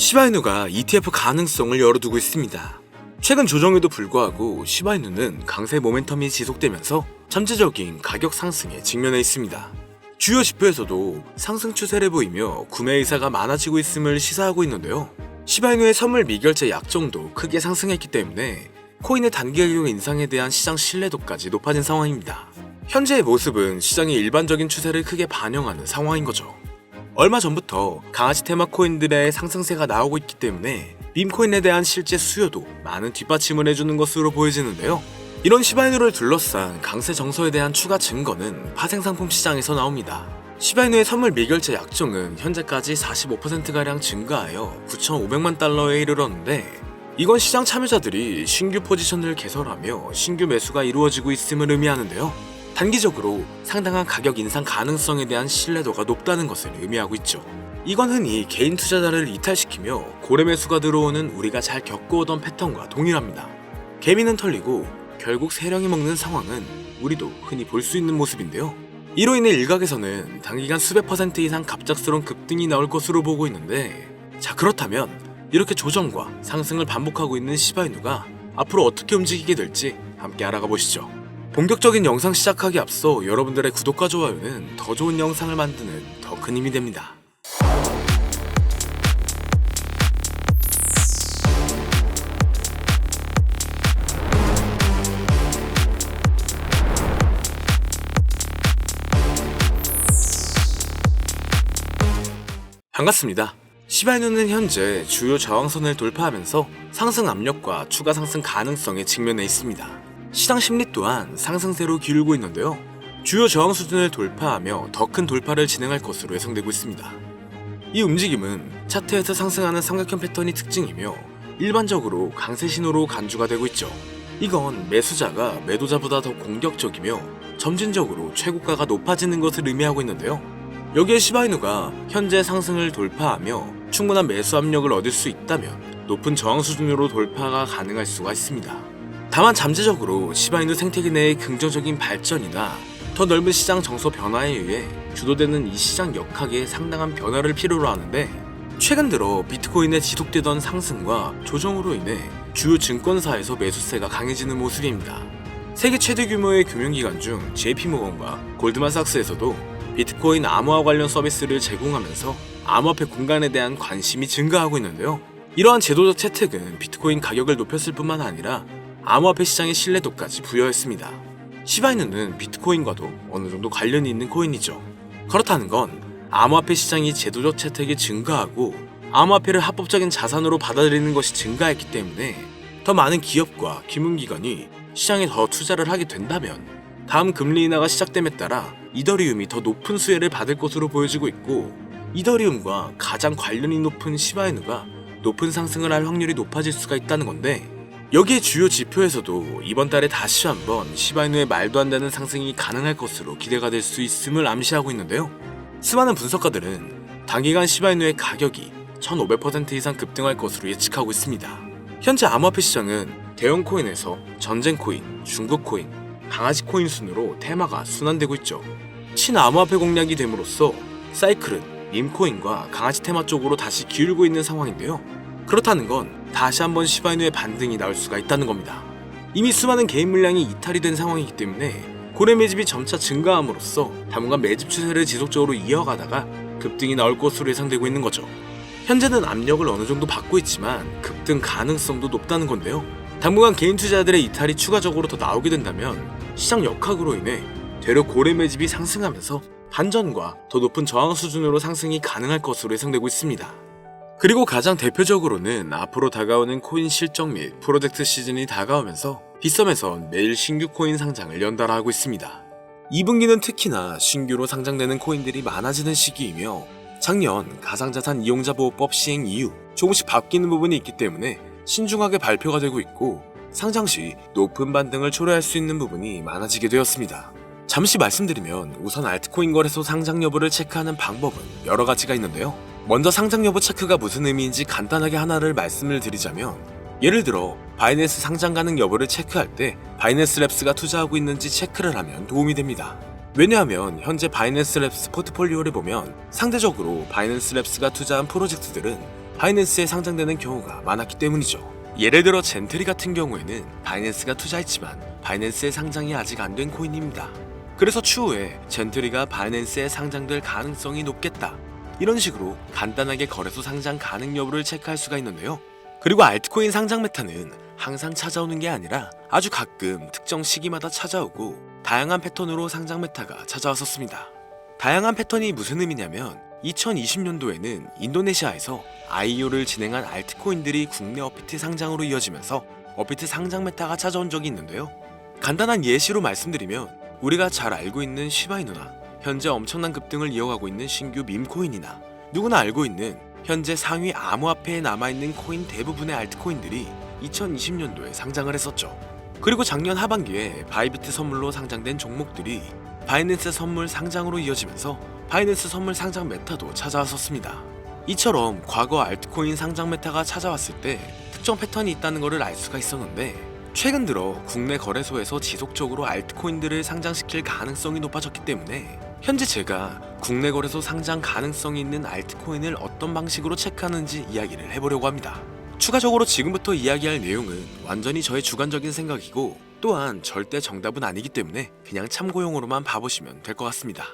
시바이누가 ETF 가능성을 열어두고 있습니다. 최근 조정에도 불구하고 시바이누는 강세 모멘텀이 지속되면서 잠재적인 가격 상승에 직면해 있습니다. 주요 지표에서도 상승 추세를 보이며 구매 의사가 많아지고 있음을 시사하고 있는데요. 시바이누의 선물 미결제 약정도 크게 상승했기 때문에 코인의 단기 가격 인상에 대한 시장 신뢰도까지 높아진 상황입니다. 현재의 모습은 시장의 일반적인 추세를 크게 반영하는 상황인 거죠. 얼마 전부터 강아지 테마 코인들의 상승세가 나오고 있기 때문에 밈코인에 대한 실제 수요도 많은 뒷받침을 해주는 것으로 보여지는데요. 이런 시바이누를 둘러싼 강세 정서에 대한 추가 증거는 파생상품 시장에서 나옵니다. 시바이누의 선물 미결제 약정은 현재까지 45%가량 증가하여 9,500만 달러에 이르렀는데, 이건 시장 참여자들이 신규 포지션을 개설하며 신규 매수가 이루어지고 있음을 의미하는데요. 단기적으로 상당한 가격 인상 가능성에 대한 신뢰도가 높다는 것을 의미하고 있죠. 이건 흔히 개인 투자자를 이탈시키며 고래 매수가 들어오는 우리가 잘 겪어오던 패턴과 동일합니다. 개미는 털리고 결국 세령이 먹는 상황은 우리도 흔히 볼 수 있는 모습인데요. 이로 인해 일각에서는 단기간 수백 % 이상 갑작스러운 급등이 나올 것으로 보고 있는데, 자, 그렇다면 이렇게 조정과 상승을 반복하고 있는 시바이누가 앞으로 어떻게 움직이게 될지 함께 알아가 보시죠. 본격적인 영상 시작하기 앞서 여러분들의 구독과 좋아요는 더 좋은 영상을 만드는 더 큰 힘이 됩니다. 반갑습니다. 시바이누는 현재 주요 저항선을 돌파하면서 상승 압력과 추가 상승 가능성에 직면해 있습니다. 시장 심리 또한 상승세로 기울고 있는데요. 주요 저항 수준을 돌파하며 더 큰 돌파를 진행할 것으로 예상되고 있습니다. 이 움직임은 차트에서 상승하는 삼각형 패턴이 특징이며 일반적으로 강세 신호로 간주가 되고 있죠. 이건 매수자가 매도자보다 더 공격적이며 점진적으로 최고가가 높아지는 것을 의미하고 있는데요. 여기에 시바이누가 현재 상승을 돌파하며 충분한 매수 압력을 얻을 수 있다면 높은 저항 수준으로 돌파가 가능할 수가 있습니다. 다만 잠재적으로 시바이누 생태계 내의 긍정적인 발전이나 더 넓은 시장 정서 변화에 의해 주도되는 이 시장 역학에 상당한 변화를 필요로 하는데, 최근 들어 비트코인의 지속되던 상승과 조정으로 인해 주요 증권사에서 매수세가 강해지는 모습입니다. 세계 최대 규모의 금융기관 중 JP모건과 골드만삭스에서도 비트코인 암호화 관련 서비스를 제공하면서 암호화폐 공간에 대한 관심이 증가하고 있는데요. 이러한 제도적 채택은 비트코인 가격을 높였을 뿐만 아니라 암호화폐 시장의 신뢰도까지 부여했습니다. 시바이누는 비트코인과도 어느 정도 관련이 있는 코인이죠. 그렇다는 건 암호화폐 시장이 제도적 채택이 증가하고 암호화폐를 합법적인 자산으로 받아들이는 것이 증가했기 때문에 더 많은 기업과 금융기관이 시장에 더 투자를 하게 된다면 다음 금리 인하가 시작됨에 따라 이더리움이 더 높은 수혜를 받을 것으로 보여지고 있고, 이더리움과 가장 관련이 높은 시바이누가 높은 상승을 할 확률이 높아질 수가 있다는 건데, 여기에 주요 지표에서도 이번 달에 다시 한번 시바이누의 말도 안 되는 상승이 가능할 것으로 기대가 될 수 있음을 암시하고 있는데요. 수많은 분석가들은 단기간 시바이누의 가격이 1500% 이상 급등할 것으로 예측하고 있습니다. 현재 암호화폐 시장은 대형 코인에서 전쟁 코인, 중국 코인, 강아지 코인 순으로 테마가 순환되고 있죠. 친암호화폐 공략이 됨으로써 사이클은 밈코인과 강아지 테마 쪽으로 다시 기울고 있는 상황인데요. 그렇다는 건 다시 한번 시바이누의 반등이 나올 수가 있다는 겁니다. 이미 수많은 개인 물량이 이탈이 된 상황이기 때문에 고래 매집이 점차 증가함으로써 당분간 매집 추세를 지속적으로 이어가다가 급등이 나올 것으로 예상되고 있는 거죠. 현재는 압력을 어느 정도 받고 있지만 급등 가능성도 높다는 건데요. 당분간 개인 투자자들의 이탈이 추가적으로 더 나오게 된다면 시장 역학으로 인해 되려 고래 매집이 상승하면서 반전과 더 높은 저항 수준으로 상승이 가능할 것으로 예상되고 있습니다. 그리고 가장 대표적으로는 앞으로 다가오는 코인 실적 및 프로젝트 시즌이 다가오면서 빗썸에선 매일 신규 코인 상장을 연달아 하고 있습니다. 2분기는 특히나 신규로 상장되는 코인들이 많아지는 시기이며, 작년 가상자산 이용자 보호법 시행 이후 조금씩 바뀌는 부분이 있기 때문에 신중하게 발표가 되고 있고, 상장 시 높은 반등을 초래할 수 있는 부분이 많아지게 되었습니다. 잠시 말씀드리면 우선 알트코인 거래소 상장 여부를 체크하는 방법은 여러 가지가 있는데요. 먼저 상장 여부 체크가 무슨 의미인지 간단하게 하나를 말씀을 드리자면, 예를 들어 바이낸스 상장 가능 여부를 체크할 때 바이낸스 랩스가 투자하고 있는지 체크를 하면 도움이 됩니다. 왜냐하면 현재 바이낸스 랩스 포트폴리오를 보면 상대적으로 바이낸스 랩스가 투자한 프로젝트들은 바이낸스에 상장되는 경우가 많았기 때문이죠. 예를 들어 젠트리 같은 경우에는 바이낸스가 투자했지만 바이낸스에 상장이 아직 안 된 코인입니다. 그래서 추후에 젠트리가 바이낸스에 상장될 가능성이 높겠다, 이런 식으로 간단하게 거래소 상장 가능 여부를 체크할 수가 있는데요. 그리고 알트코인 상장 메타는 항상 찾아오는 게 아니라 아주 가끔 특정 시기마다 찾아오고 다양한 패턴으로 상장 메타가 찾아왔었습니다. 다양한 패턴이 무슨 의미냐면 2020년도에는 인도네시아에서 IEO를 진행한 알트코인들이 국내 업비트 상장으로 이어지면서 업비트 상장 메타가 찾아온 적이 있는데요. 간단한 예시로 말씀드리면 우리가 잘 알고 있는 시바이누나, 현재 엄청난 급등을 이어가고 있는 신규 밈코인이나 누구나 알고 있는 현재 상위 암호화폐에 남아있는 코인 대부분의 알트코인들이 2020년도에 상장을 했었죠. 그리고 작년 하반기에 바이비트 선물로 상장된 종목들이 바이낸스 선물 상장으로 이어지면서 바이낸스 선물 상장 메타도 찾아왔었습니다. 이처럼 과거 알트코인 상장 메타가 찾아왔을 때 특정 패턴이 있다는 것을 알 수가 있었는데, 최근 들어 국내 거래소에서 지속적으로 알트코인들을 상장시킬 가능성이 높아졌기 때문에 현재 제가 국내 거래소 상장 가능성이 있는 알트코인을 어떤 방식으로 체크하는지 이야기를 해보려고 합니다. 추가적으로 지금부터 이야기할 내용은 완전히 저의 주관적인 생각이고 또한 절대 정답은 아니기 때문에 그냥 참고용으로만 봐보시면 될 것 같습니다.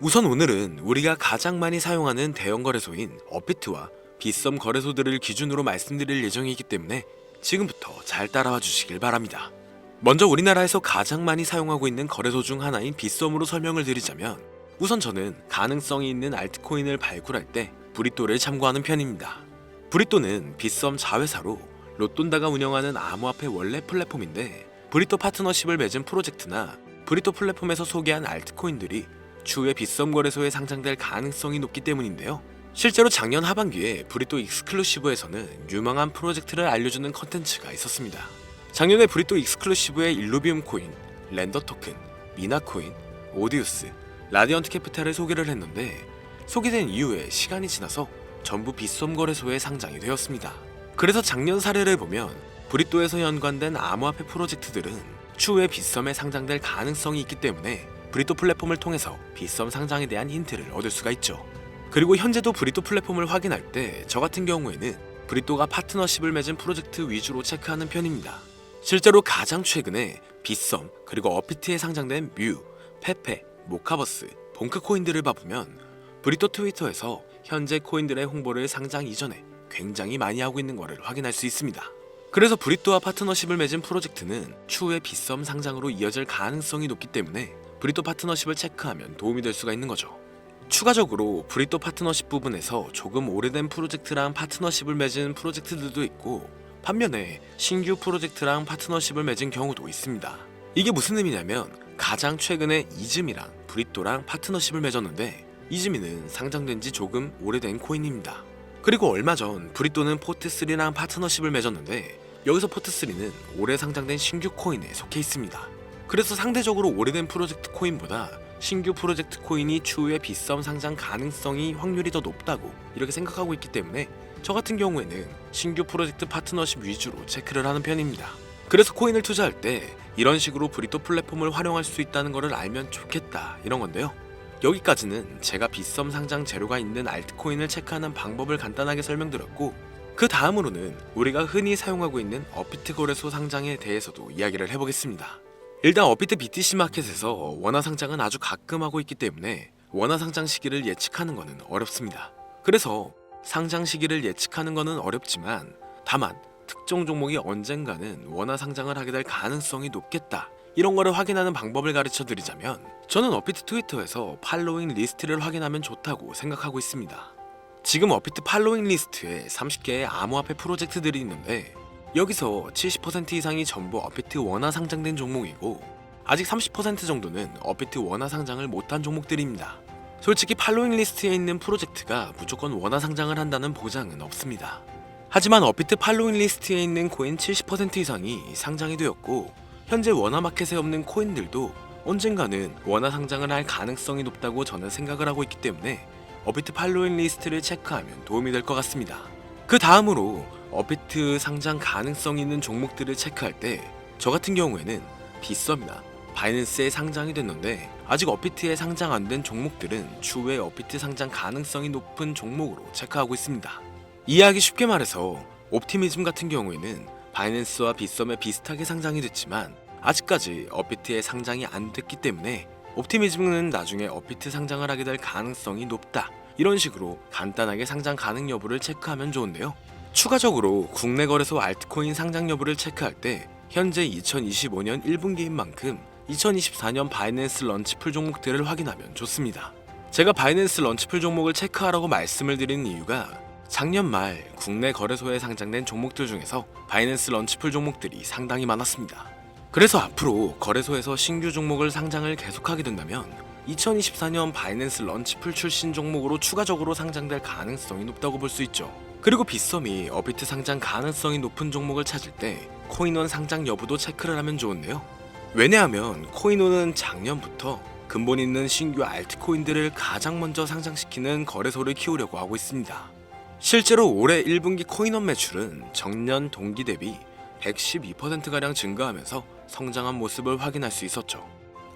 우선 오늘은 우리가 가장 많이 사용하는 대형 거래소인 업비트와 빗썸 거래소들을 기준으로 말씀드릴 예정이기 때문에 지금부터 잘 따라와 주시길 바랍니다. 먼저 우리나라에서 가장 많이 사용하고 있는 거래소 중 하나인 빗썸으로 설명을 드리자면, 우선 저는 가능성이 있는 알트코인을 발굴할 때 브리또를 참고하는 편입니다. 브리또는 빗썸 자회사로 로돈다가 운영하는 암호화폐 원래 플랫폼인데, 브리또 파트너십을 맺은 프로젝트나 브리또 플랫폼에서 소개한 알트코인들이 추후에 빗썸 거래소에 상장될 가능성이 높기 때문인데요. 실제로 작년 하반기에 브리또 익스클루시브에서는 유망한 프로젝트를 알려주는 컨텐츠가 있었습니다. 작년에 브리또 익스클루시브의 일루비움 코인, 렌더 토큰, 미나 코인, 오디우스, 라디언트 캐피탈을 소개를 했는데, 소개된 이후에 시간이 지나서 전부 빗썸 거래소에 상장이 되었습니다. 그래서 작년 사례를 보면 브리또에서 연관된 암호화폐 프로젝트들은 추후에 빗썸에 상장될 가능성이 있기 때문에 브리또 플랫폼을 통해서 빗썸 상장에 대한 힌트를 얻을 수가 있죠. 그리고 현재도 브리또 플랫폼을 확인할 때 저 같은 경우에는 브리또가 파트너십을 맺은 프로젝트 위주로 체크하는 편입니다. 실제로 가장 최근에 빗썸 그리고 업비트에 상장된 뮤, 페페, 모카버스, 봉크 코인들을 봐보면 브리또 트위터에서 현재 코인들의 홍보를 상장 이전에 굉장히 많이 하고 있는 것을 확인할 수 있습니다. 그래서 브리또와 파트너십을 맺은 프로젝트는 추후에 빗썸 상장으로 이어질 가능성이 높기 때문에 브리또 파트너십을 체크하면 도움이 될 수가 있는 거죠. 추가적으로 브리또 파트너십 부분에서 조금 오래된 프로젝트랑 파트너십을 맺은 프로젝트들도 있고, 반면에 신규 프로젝트랑 파트너십을 맺은 경우도 있습니다. 이게 무슨 의미냐면 가장 최근에 이즈미랑 브리또랑 파트너십을 맺었는데, 이즈미는 상장된 지 조금 오래된 코인입니다. 그리고 얼마 전 브리또는 포트3랑 파트너십을 맺었는데, 여기서 포트3는 올해 상장된 신규 코인에 속해 있습니다. 그래서 상대적으로 오래된 프로젝트 코인보다 신규 프로젝트 코인이 추후에 빗썸 상장 가능성이 확률이 더 높다고 이렇게 생각하고 있기 때문에 저 같은 경우에는 신규 프로젝트 파트너십 위주로 체크를 하는 편입니다. 그래서 코인을 투자할 때 이런 식으로 브리또 플랫폼을 활용할 수 있다는 것을 알면 좋겠다, 이런 건데요. 여기까지는 제가 빗썸 상장 재료가 있는 알트코인을 체크하는 방법을 간단하게 설명드렸고, 그 다음으로는 우리가 흔히 사용하고 있는 업비트 거래소 상장에 대해서도 이야기를 해보겠습니다. 일단 업비트 BTC 마켓에서 원화 상장은 아주 가끔 하고 있기 때문에 원화 상장 시기를 예측하는 것은 어렵습니다. 그래서 상장 시기를 예측하는 것은 어렵지만 다만 특정 종목이 언젠가는 원화 상장을 하게 될 가능성이 높겠다, 이런 거를 확인하는 방법을 가르쳐 드리자면, 저는 업비트 트위터에서 팔로잉 리스트를 확인하면 좋다고 생각하고 있습니다. 지금 업비트 팔로잉 리스트에 30개의 암호화폐 프로젝트들이 있는데, 여기서 70% 이상이 전부 업비트 원화 상장된 종목이고 아직 30% 정도는 업비트 원화 상장을 못한 종목들입니다. 솔직히 팔로잉 리스트에 있는 프로젝트가 무조건 원화 상장을 한다는 보장은 없습니다. 하지만 업비트 팔로잉 리스트에 있는 코인 70% 이상이 상장이 되었고, 현재 원화 마켓에 없는 코인들도 언젠가는 원화 상장을 할 가능성이 높다고 저는 생각을 하고 있기 때문에 업비트 팔로잉 리스트를 체크하면 도움이 될 것 같습니다. 그 다음으로 업비트 상장 가능성 있는 종목들을 체크할 때 저 같은 경우에는 빗썸이나 바이낸스에 상장이 됐는데 아직 업비트에 상장 안 된 종목들은 추후에 업비트 상장 가능성이 높은 종목으로 체크하고 있습니다. 이해하기 쉽게 말해서 옵티미즘 같은 경우에는 바이낸스와 빗썸에 비슷하게 상장이 됐지만 아직까지 업비트의 상장이 안 됐기 때문에 옵티미즘은 나중에 업비트 상장을 하게 될 가능성이 높다, 이런 식으로 간단하게 상장 가능 여부를 체크하면 좋은데요. 추가적으로 국내 거래소 알트코인 상장 여부를 체크할 때 현재 2025년 1분기인 만큼 2024년 바이낸스 런치풀 종목들을 확인하면 좋습니다. 제가 바이낸스 런치풀 종목을 체크하라고 말씀을 드리는 이유가 작년 말 국내 거래소에 상장된 종목들 중에서 바이낸스 런치풀 종목들이 상당히 많았습니다. 그래서 앞으로 거래소에서 신규 종목을 상장을 계속하게 된다면 2024년 바이낸스 런치풀 출신 종목으로 추가적으로 상장될 가능성이 높다고 볼 수 있죠. 그리고 빗썸이 업비트 상장 가능성이 높은 종목을 찾을 때 코인원 상장 여부도 체크를 하면 좋은데요. 왜냐하면 코인원은 작년부터 근본 있는 신규 알트코인들을 가장 먼저 상장시키는 거래소를 키우려고 하고 있습니다. 실제로 올해 1분기 코인원 매출은 전년 동기 대비 112%가량 증가하면서 성장한 모습을 확인할 수 있었죠.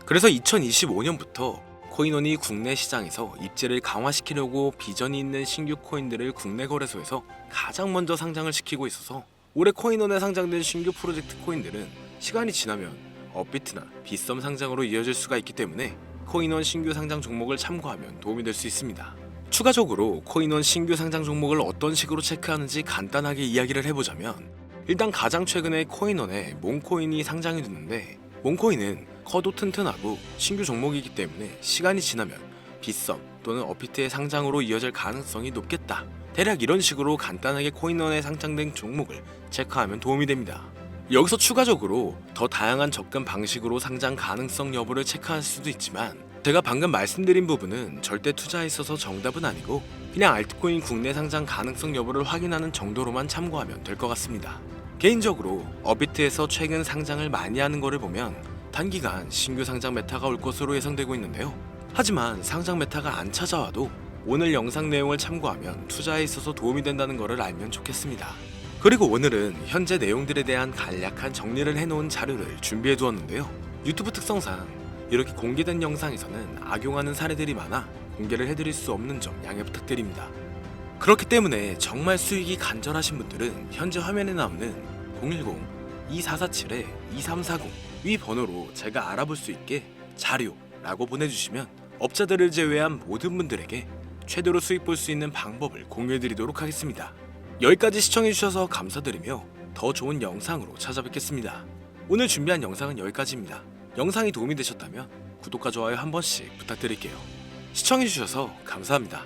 그래서 2025년부터 코인원이 국내 시장에서 입지를 강화시키려고 비전이 있는 신규 코인들을 국내 거래소에서 가장 먼저 상장을 시키고 있어서 올해 코인원에 상장된 신규 프로젝트 코인들은 시간이 지나면 업비트나 빗썸 상장으로 이어질 수가 있기 때문에 코인원 신규 상장 종목을 참고하면 도움이 될 수 있습니다. 추가적으로 코인원 신규 상장 종목을 어떤 식으로 체크하는지 간단하게 이야기를 해보자면, 일단 가장 최근에 코인원에 몽코인이 상장이 됐는데 몽코인은 커도 튼튼하고 신규 종목이기 때문에 시간이 지나면 빗썸 또는 업비트의 상장으로 이어질 가능성이 높겠다, 대략 이런 식으로 간단하게 코인원에 상장된 종목을 체크하면 도움이 됩니다. 여기서 추가적으로 더 다양한 접근 방식으로 상장 가능성 여부를 체크할 수도 있지만 제가 방금 말씀드린 부분은 절대 투자에 있어서 정답은 아니고 그냥 알트코인 국내 상장 가능성 여부를 확인하는 정도로만 참고하면 될 것 같습니다. 개인적으로 업비트에서 최근 상장을 많이 하는 거를 보면 단기간 신규 상장 메타가 올 것으로 예상되고 있는데요. 하지만 상장 메타가 안 찾아와도 오늘 영상 내용을 참고하면 투자에 있어서 도움이 된다는 것을 알면 좋겠습니다. 그리고 오늘은 현재 내용들에 대한 간략한 정리를 해놓은 자료를 준비해 두었는데요. 유튜브 특성상 이렇게 공개된 영상에서는 악용하는 사례들이 많아 공개를 해드릴 수 없는 점 양해 부탁드립니다. 그렇기 때문에 정말 수익이 간절하신 분들은 현재 화면에 나오는 010-2447-2340 위 번호로 제가 알아볼 수 있게 자료라고 보내주시면 업자들을 제외한 모든 분들에게 최대로 수익 볼 수 있는 방법을 공유해드리도록 하겠습니다. 여기까지 시청해주셔서 감사드리며 더 좋은 영상으로 찾아뵙겠습니다. 오늘 준비한 영상은 여기까지입니다. 영상이 도움이 되셨다면 구독과 좋아요 한 번씩 부탁드릴게요. 시청해주셔서 감사합니다.